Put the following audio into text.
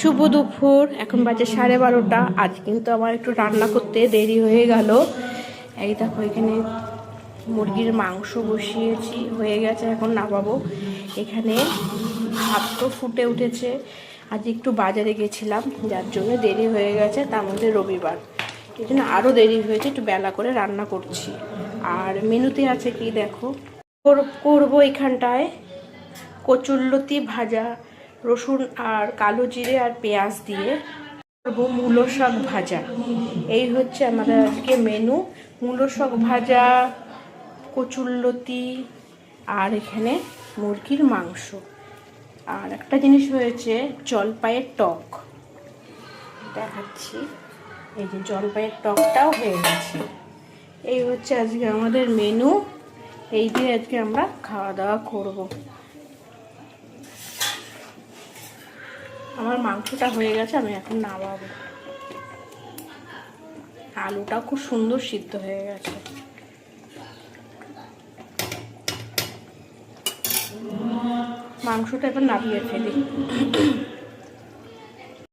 শুভ দুপুর। এখন বাজে 12:30। আজ কিন্তু আমার একটু রান্না করতে দেরি হয়ে গেল। এই দেখো এখানে মুরগির মাংস বসিয়েছি, হয়ে গেছে, এখন নামাবো। এখানে ভাত তো ফুটে উঠেছে। আজ একটু বাজারে গেছিলাম, যার জন্য দেরি হয়ে গেছে, তার মধ্যে রবিবার, এই জন্য আরও দেরি হয়েছে, একটু বেলা করে রান্না করছি। আর মেনুতে আছে কি দেখো, করবো এখানটায় কচুরলতি ভাজা, রসুন আর কালো জিরে আর পেঁয়াজ দিয়ে করবো মূলো শাক ভাজা। এই হচ্ছে আমাদের আজকে মেনু, মূলো শাক ভাজা, কচুরলতি আর এখানে মুরগির মাংস। আর একটা জিনিস হয়েছে, জলপাইয়ের টক দেখাচ্ছি। এই যে জলপাইয়ের টকটাও হয়ে গেছে। এই হচ্ছে আজকে আমাদের মেনু। এই দিয়ে আজকে আমরা খাওয়া দাওয়া করব। আমার মাংসটা হয়ে গেছে, আমি এখন নামাবো। আলুটা খুব সুন্দর সিদ্ধ হয়ে গেছে। মাংসটা এবার নামিয়ে ফেলি।